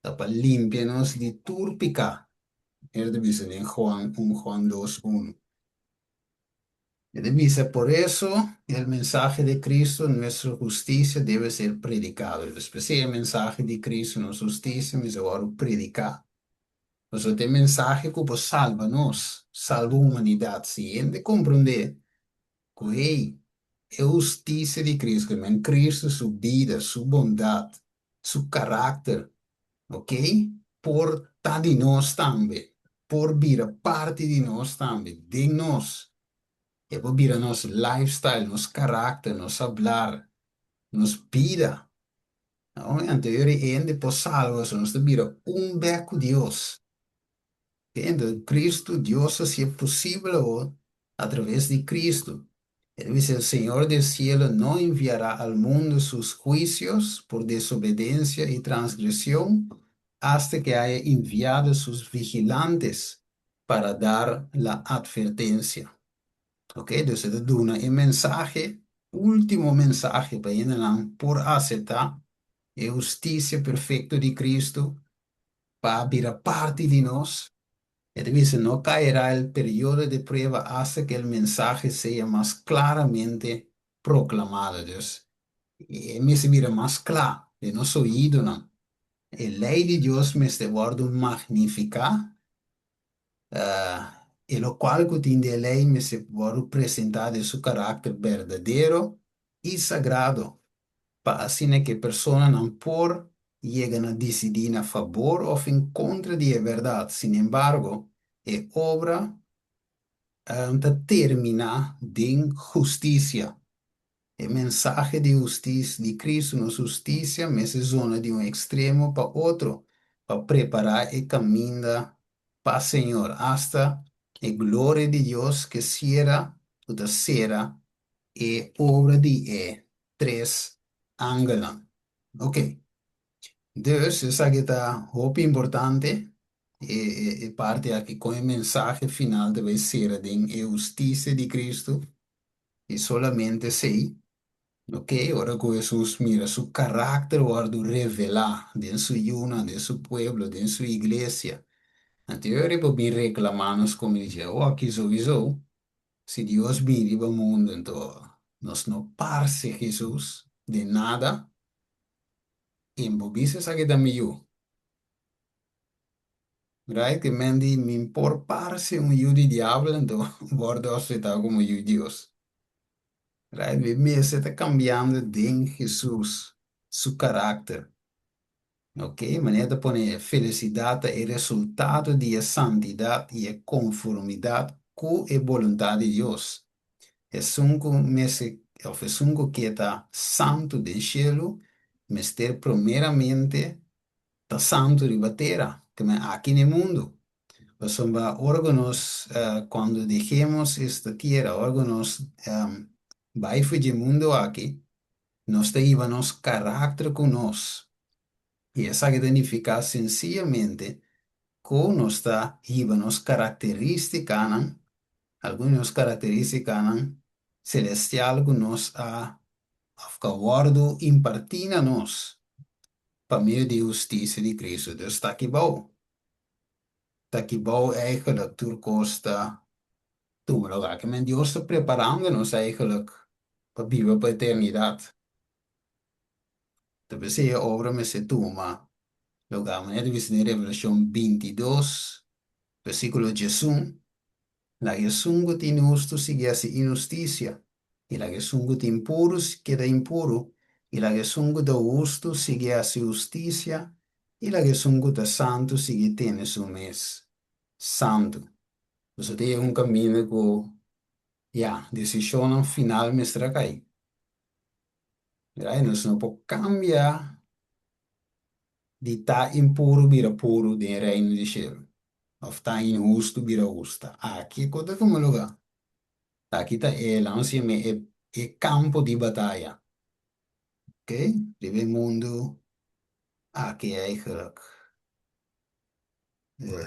Speaker 1: para limpiar-nos de tudo pecado. Ele diz em Juan 1, Juan 2, 1. Ele diz, por eso, el mensaje de Cristo, nuestra justicia, debe ser predicado. Especialmente el mensaje de Cristo, nuestra justicia, me ahora predicar. Mas o mensaje que salva-nos, salva a humanidade. Se a gente compreender que é a justiça de Cristo, que em Cristo, sua vida, sua bondade, seu caráter, ok? Por tanto de nós também. por vira parte de nós também, de nós. É por vira nosso lifestyle, nosso caráter, nosso hablar, nos vida. Não? Anterior e depois salvos, nós vira beco Deus. Então, Cristo, Deus, se é possível, oh, através de Cristo. Ele dice, el Señor del cielo no enviará al mundo sus juicios por desobediencia y transgresión hasta que haya enviado sus vigilantes para dar la advertencia. Ok, entonces het doen een mensaje, último mensaje para ir por aceptar la justicia perfecta de Cristo para abrir a parte de nos. Het dice, no caerá el periodo de prueba hasta que el mensaje sea más claramente proclamado. Dus, me se mira más claro de nos oído, ¿no? El ley de Dios me está guardo magnificar, y lo cual que tiene ley me se guardo presentar de su carácter verdadero y sagrado, para así que personas no por lleguen a decidir a favor o en contra de la verdad. Sin embargo, es obra termina de justicia. El mensaje de justicia de Cristo nos justicia, me se zona de un extremo para otro, para preparar el camino para el Señor, hasta la gloria de Dios que será, toda será, y obra de tres ángeles. Ok, dus esa que está muy importante, parte aqui com o mensaje final deve ser de justiça de Cristo e solamente sei, ok? Ora que Jesus mira su carácter guarda revelar de su yuna, de su pueblo, de su iglesia. Anterior por me reclamarnos como dizia, oh, aqui sowieso, se Deus vive o mundo, então nós não parse Jesus de nada, e embobisse essa que da meio. Right? Que men die min por parse un judi diablo, então wordt afzetado como Dios. Right? We mensen está cambiando de Jesús, su carácter. Ok? Maneira pone felicidade é resultado de santidade e conformidade com a vontade de Deus. É sunco mese, é sunco que está santo do cielo, mas ter primeiramente está santo de batera, que aqui no mundo. Pues son órganos, cuando dejemos esta tierra, órganos, vai de mundo aquí, nos íbamos carácter con nos. Y esa que significa sencillamente con nuestra íbamos características, algunas características celestial que nos ha guardado impartido a nos, para meio de justiça de Cristo. Dus está aqui bom. Está aqui bom eigenlijk toekomst. Toen we raken men Dios está preparándonos eigenlijk para vivir para eternidad. Entonces, esa obra me se toma. Lo que vamos a ver en Revelación 22, versículo 18. La que sungo tiene justo sigue así injusticia. Y la que sungo tiene impuro queda impuro. Y la que sungo da justo sigue así justicia. Y la que sungo da santo sigue tiene su mes santo. Entonces, es un camino que ja, decisión final me será cair. Nós não podemos cambiar de estar impuro vira puro de reino de céu. Ou estar injusto vira justa. Aqui, quando como lugar. Aqui está lance é campo de batalha. Ok? Deve mundo aqui é eigenlijk.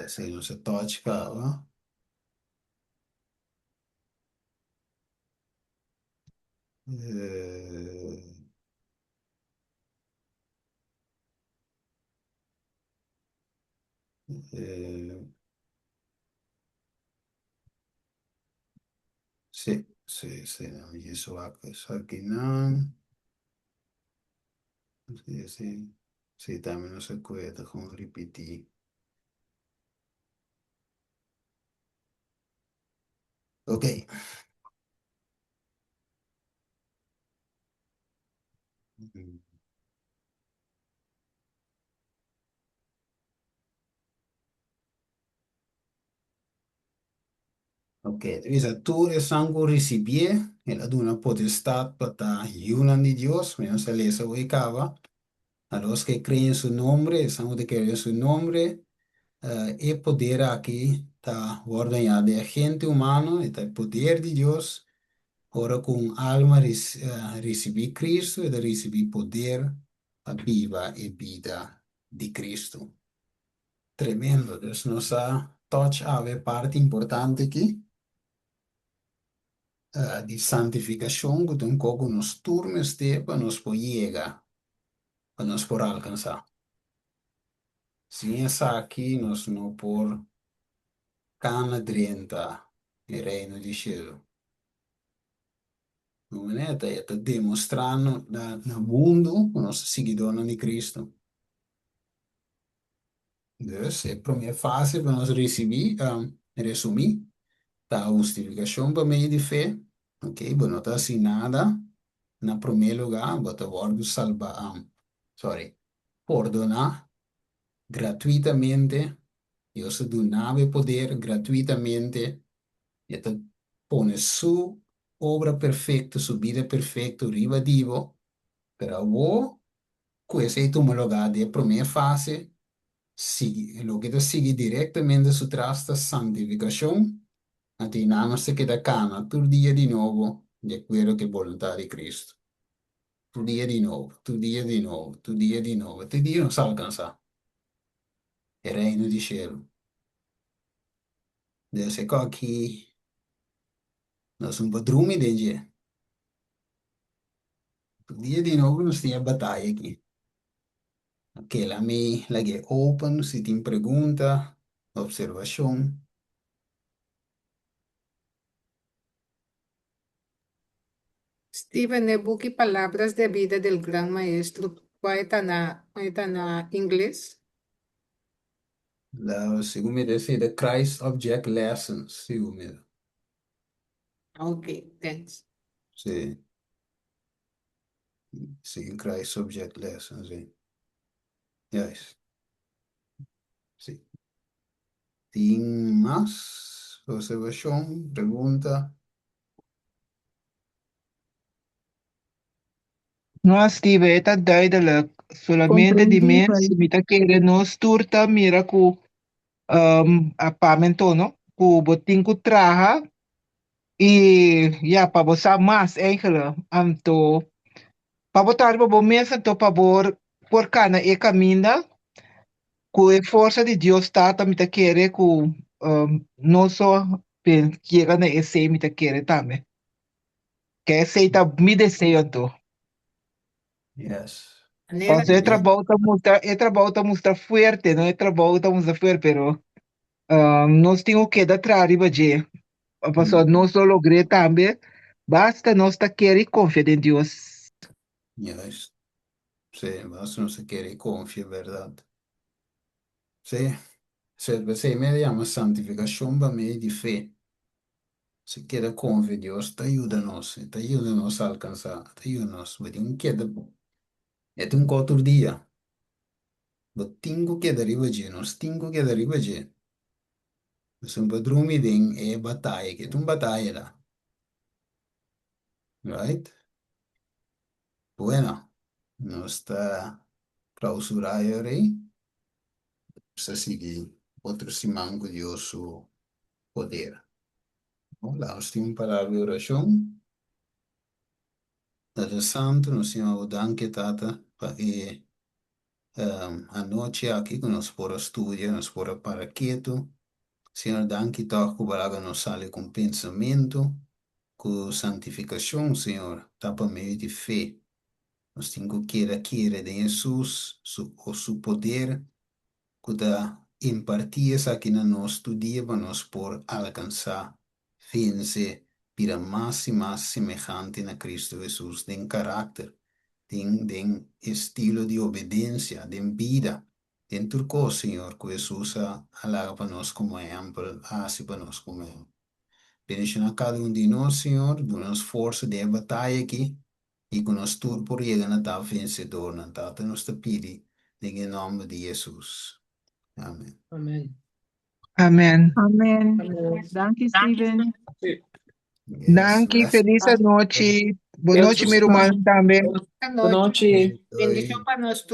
Speaker 1: Se não se toca, se não isso aqui não. Sí, también no se acuerda, como repetir. Ok. Ok, visa tu e sangue recibie e la duna potestad para yunan di Dios, menos se lesa o cava, a los que creen en su nombre, sangue de creer en su nombre, e poder aqui tá ordem ya de agente humano e tá poder de Deus, ora com alma receber Cristo e de receber poder a viva e vida de Cristo. Tremendo, Deus nos touch a parte importante aqui. Di santificação que tem como nos turmes de para nos poder para nos por alcançar. Sem essa aqui, nós não por cana drenta e reino de cielo. Não é? Está demonstrando no mundo que nós seguidores de Cristo. Então, é a primeira fase para nós receber, resumir, a justificação para meio de fé. Ok, não está assim nada. Na primeiro lugar, bota o salvar, sorry, perdonar gratuitamente. Deus donava poder gratuitamente. E te pone su obra perfecta, su vida perfecta, riba divo, pero vos, questo è il tuo lugar de primeira fase, lo que te sigue directamente su trasta santificación, a ti nada más te queda cana, tu día de nuevo, de acuerdo que voluntad de Cristo. Tu día de nuevo, tu día de nuevo, tu día de nuevo, tu día non sa alcanzar. Il reino di cielo. Deve ser aqui, nós um padrone de dia. Tu dia de novo nós temos a batalha aqui. Ok, la que open, se tem pergunta, observação.
Speaker 6: Steven, el book y Palabras de Vida del Gran Maestro, ¿cuál está na inglês?
Speaker 1: La segundo dice the Christ Object Lessons, segundo.
Speaker 6: Ok, thanks.
Speaker 1: Sí. Sí, Christ Object Lessons, sí. Yes. Sí. Tem mais observação, pergunta?
Speaker 2: No, Steve, está duidelijk. Solamente die
Speaker 3: Compreendi,
Speaker 2: mensen die keren no sturta mira ku apartamento, no? Ku botin ku traha. E ja, para você mais eigenlijk. Anto, para botar para mensen to por cana e caminda. Com a força de Deus está também tá querer com não só chega na esse me tá querer também. Que esse tá me desejo então.
Speaker 1: Yes.
Speaker 6: Maneira
Speaker 2: O sea, el trabajo está mostrar fuerte, ¿no? El trabajo está mostrar fuerte, pero nós temos que dar arriba de. A pessoa não só logrei também, basta nós tá querer e confiar em Deus.
Speaker 1: Yes. Sí, mas não se quer confia, verdade. Sí. Se me llama santificación para mí de fe. Se queda con Dios, te ayúdanos a alcanzar, te ayúdanos, pero un queda, es un otro día, pero tengo que dar allí, nos tengo que dar allí. Es un padrón de batalla, que es una batalla, right? Bueno, no está clausurado ahí, se sigue otro simán con Dios su poder. Hola, os tengo para la oración. Padre Santo, nos Senhor, danke, Tata, porque anoche aqui que nós por estudar, nós por para quieto. Senhor, danke, toque para nos sale com pensamento, com santificação, Senhor, tá para meio de fé. Nós temos que querer de Jesus, o seu poder, que dá impartir aqui no nosso dia para nós por alcançar, vencer, para mais e mais semejante na Cristo Jesus, em caráter. Den estilo de obediencia, den vida, den turco, Señor, que Jesús halaga para nós como ejemplo, hace para nós como ejemplo. Bendición a cada uno de nós, Señor, dá-nos força de batalha aqui, e que nós tudo por chegar na tal vencedor, na tal nos te pede, em nome de Jesus. Amém.
Speaker 6: Amém.
Speaker 2: Amén.
Speaker 3: Amén.
Speaker 6: Amém.
Speaker 3: Danke, Steven.
Speaker 2: Danke,
Speaker 1: Yes,
Speaker 2: feliz noite. Boa
Speaker 7: Deus
Speaker 2: noite,
Speaker 7: os
Speaker 2: meu irmão
Speaker 7: abençoe.
Speaker 2: também.
Speaker 6: Boa
Speaker 7: Boa
Speaker 6: noite.
Speaker 7: noite.
Speaker 6: Bendição para nós todos.